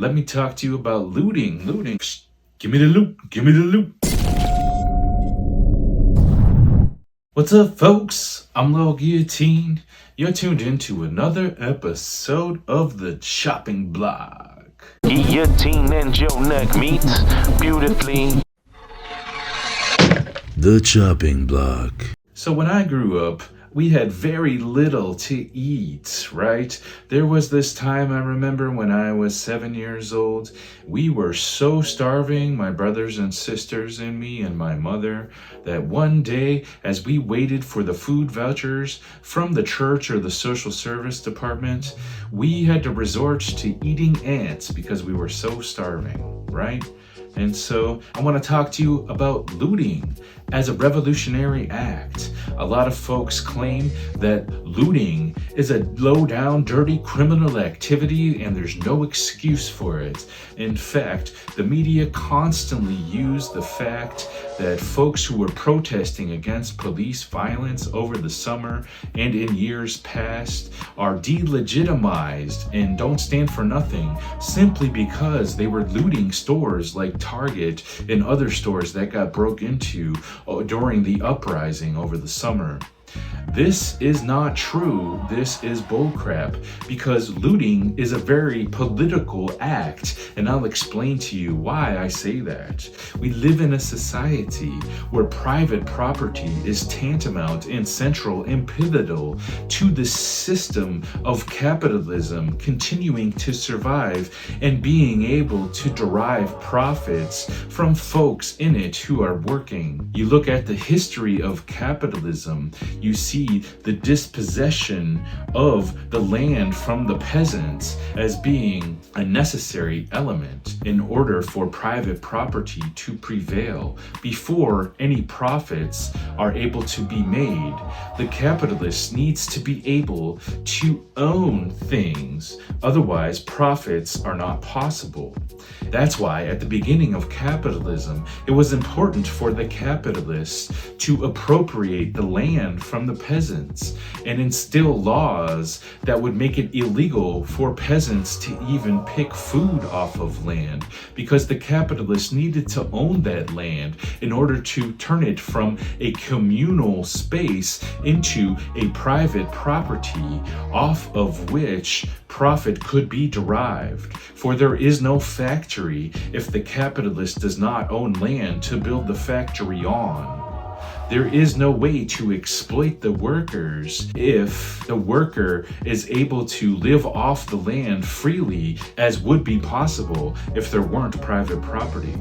let me talk to you about looting. Psst, give me the loot. What's up, folks? I'm Lil Guillotine. You're tuned into another episode of the Chopping Block. Guillotine and your neck meets beautifully. The Chopping Block. So when I grew up, we had very little to eat, right? There was this time I remember when I was 7 years old. We were so starving, my brothers and sisters and me and my mother, that one day as we waited for the food vouchers from the church or the social service department, we had to resort to eating ants because we were so starving, right? And so I want to talk to you about looting as a revolutionary act. A lot of folks claim that looting is a low-down, dirty criminal activity and there's no excuse for it. In fact, the media constantly use the fact that folks who were protesting against police violence over the summer and in years past are delegitimized and don't stand for nothing simply because they were looting stores like Target and other stores that got broke into during the uprising over the summer. This is not true. This is bullcrap because looting is a very political act, and I'll explain to you why I say that. We live in a society where private property is tantamount and central and pivotal to the system of capitalism continuing to survive and being able to derive profits from folks in it who are working. You look at the history of capitalism, you see the dispossession of the land from the peasants as being a necessary element in order for private property to prevail. Before any profits are able to be made, the capitalist needs to be able to own things. Otherwise, profits are not possible. That's why at the beginning of capitalism, it was important for the capitalists to appropriate the land from the peasants and instill laws that would make it illegal for peasants to even pick food off of land, because the capitalists needed to own that land in order to turn it from a communal space into a private property off of which profit could be derived. For there is no factory if the capitalist does not own land to build the factory on. There is no way to exploit the workers if the worker is able to live off the land freely, as would be possible if there weren't private property.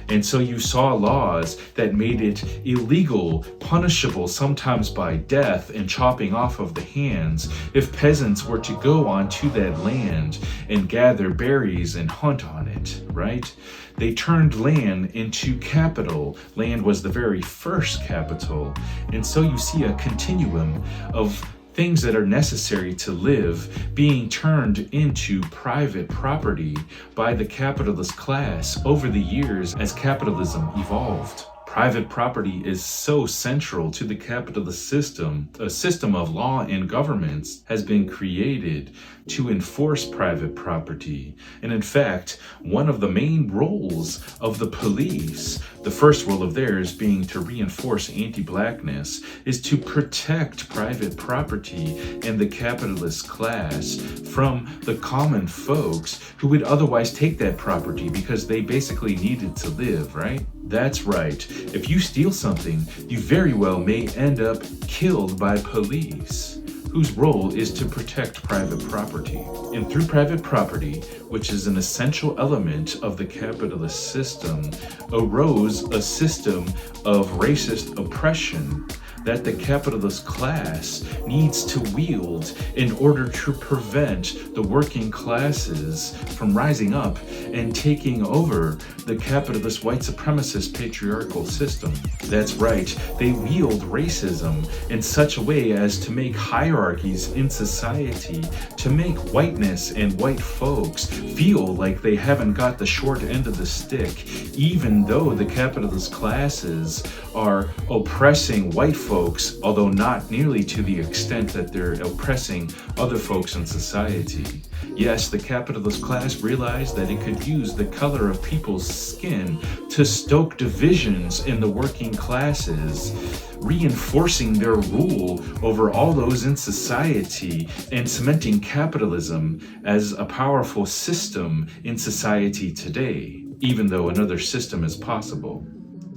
And so you saw laws that made it illegal, punishable sometimes by death and chopping off of the hands, if peasants were to go onto that land and gather berries and hunt on it, right? They turned land into capital. Land was the very first capital. And so you see a continuum of things that are necessary to live being turned into private property by the capitalist class over the years as capitalism evolved. Private property is so central to the capitalist system. A system of law and governments has been created to enforce private property. And in fact, one of the main roles of the police, the first role of theirs being to reinforce anti-blackness, is to protect private property and the capitalist class from the common folks who would otherwise take that property because they basically needed to live, right? That's right. If you steal something, you very well may end up killed by police, whose role is to protect private property. And through private property, which is an essential element of the capitalist system, arose a system of racist oppression that the capitalist class needs to wield in order to prevent the working classes from rising up and taking over the capitalist white supremacist patriarchal system. That's right, they wield racism in such a way as to make hierarchies in society, to make whiteness and white folks feel like they haven't got the short end of the stick, even though the capitalist classes are oppressing white folks, although not nearly to the extent that they're oppressing other folks in society. Yes, the capitalist class realized that it could use the color of people's skin to stoke divisions in the working classes, reinforcing their rule over all those in society and cementing capitalism as a powerful system in society today, even though another system is possible.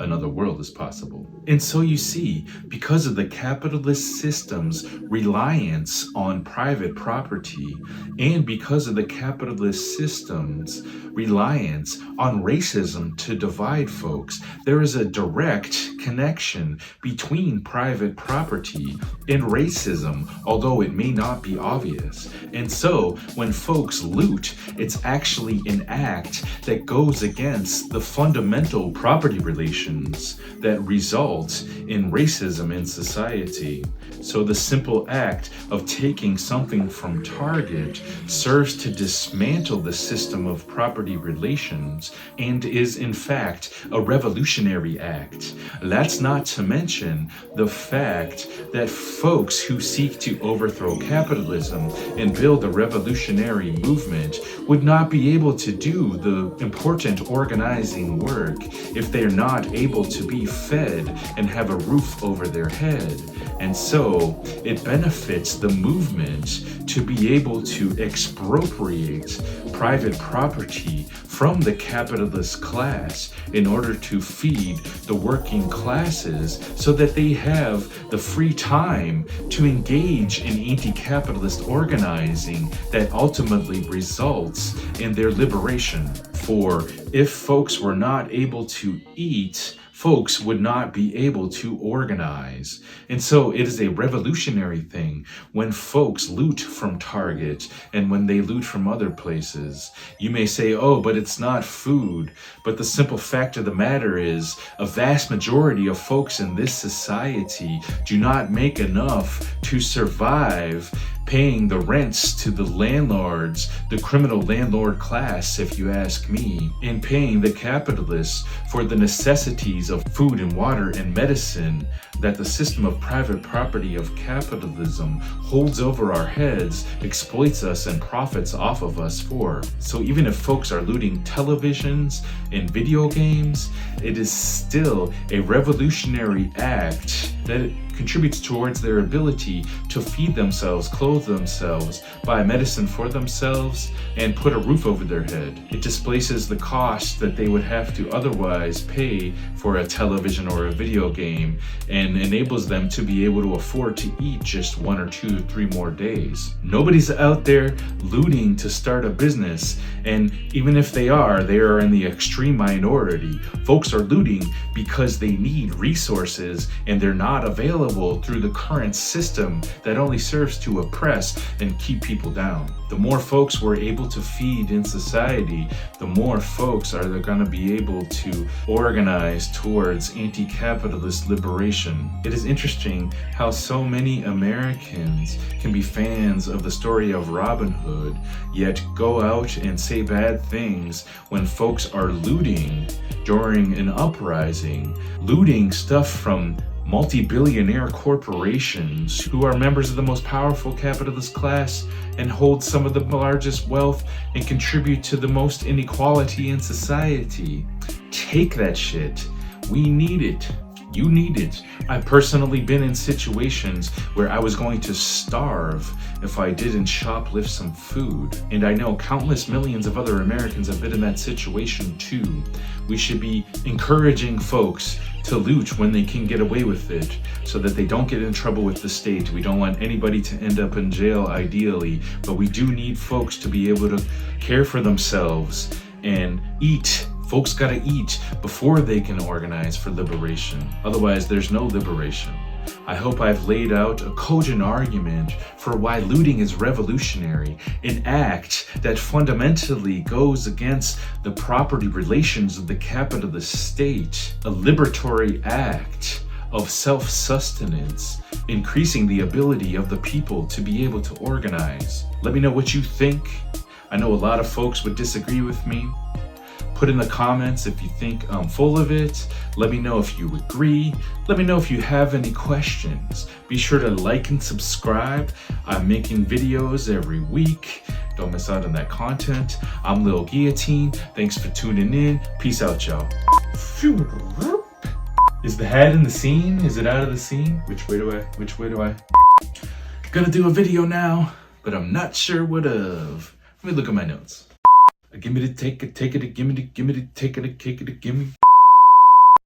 Another world is possible. And so you see, because of the capitalist system's reliance on private property, and because of the capitalist system's reliance on racism to divide folks, there is a direct connection between private property and racism, although it may not be obvious. And so, when folks loot, it's actually an act that goes against the fundamental property relations that result in racism in society. So the simple act of taking something from Target serves to dismantle the system of property relations and is in fact a revolutionary act. That's not to mention the fact that folks who seek to overthrow capitalism and build a revolutionary movement would not be able to do the important organizing work if they're not able to be fed and have a roof over their head. And so it benefits the movement to be able to expropriate private property from the capitalist class in order to feed the working classes so that they have the free time to engage in anti-capitalist organizing that ultimately results in their liberation. For if folks were not able to eat, folks would not be able to organize. And so it is a revolutionary thing when folks loot from Target and when they loot from other places. You may say, oh, but it's not food. But the simple fact of the matter is a vast majority of folks in this society do not make enough to survive paying the rents to the landlords, the criminal landlord class, if you ask me, and paying the capitalists for the necessities of food and water and medicine that the system of private property of capitalism holds over our heads, exploits us, and profits off of us for. So even if folks are looting televisions and video games, it is still a revolutionary act that contributes towards their ability to feed themselves, clothe themselves, buy medicine for themselves, and put a roof over their head. It displaces the cost that they would have to otherwise pay for a television or a video game and enables them to be able to afford to eat just 1 or 2 or 3 more days. Nobody's out there looting to start a business, and even if they are in the extreme minority. Folks are looting because they need resources and they're not available through the current system that only serves to oppress and keep people down. The more folks we're able to feed in society, the more folks are going to be able to organize towards anti-capitalist liberation. It is interesting how so many Americans can be fans of the story of Robin Hood, yet go out and say bad things when folks are looting during an uprising, looting stuff from multi-billionaire corporations who are members of the most powerful capitalist class and hold some of the largest wealth and contribute to the most inequality in society. Take that shit. We need it. You need it. I've personally been in situations where I was going to starve if I didn't shoplift some food. And I know countless millions of other Americans have been in that situation too. We should be encouraging folks to loot when they can get away with it so that they don't get in trouble with the state. We don't want anybody to end up in jail ideally, but we do need folks to be able to care for themselves and eat. Folks gotta eat before they can organize for liberation. Otherwise, there's no liberation. I hope I've laid out a cogent argument for why looting is revolutionary, an act that fundamentally goes against the property relations of the capitalist state, a liberatory act of self-sustenance, increasing the ability of the people to be able to organize. Let me know what you think. I know a lot of folks would disagree with me. Put in the comments if you think I'm full of it. Let me know if you agree. Let me know if you have any questions. Be sure to like and subscribe. I'm making videos every week. Don't miss out on that content. I'm Lil Guillotine. Thanks for tuning in. Peace out, y'all. Is the hat in the scene? Is it out of the scene? Which way do I? Gonna do a video now, but I'm not sure what of. Let me look at my notes. Gimme to take it, a gimme to take it, a gimme.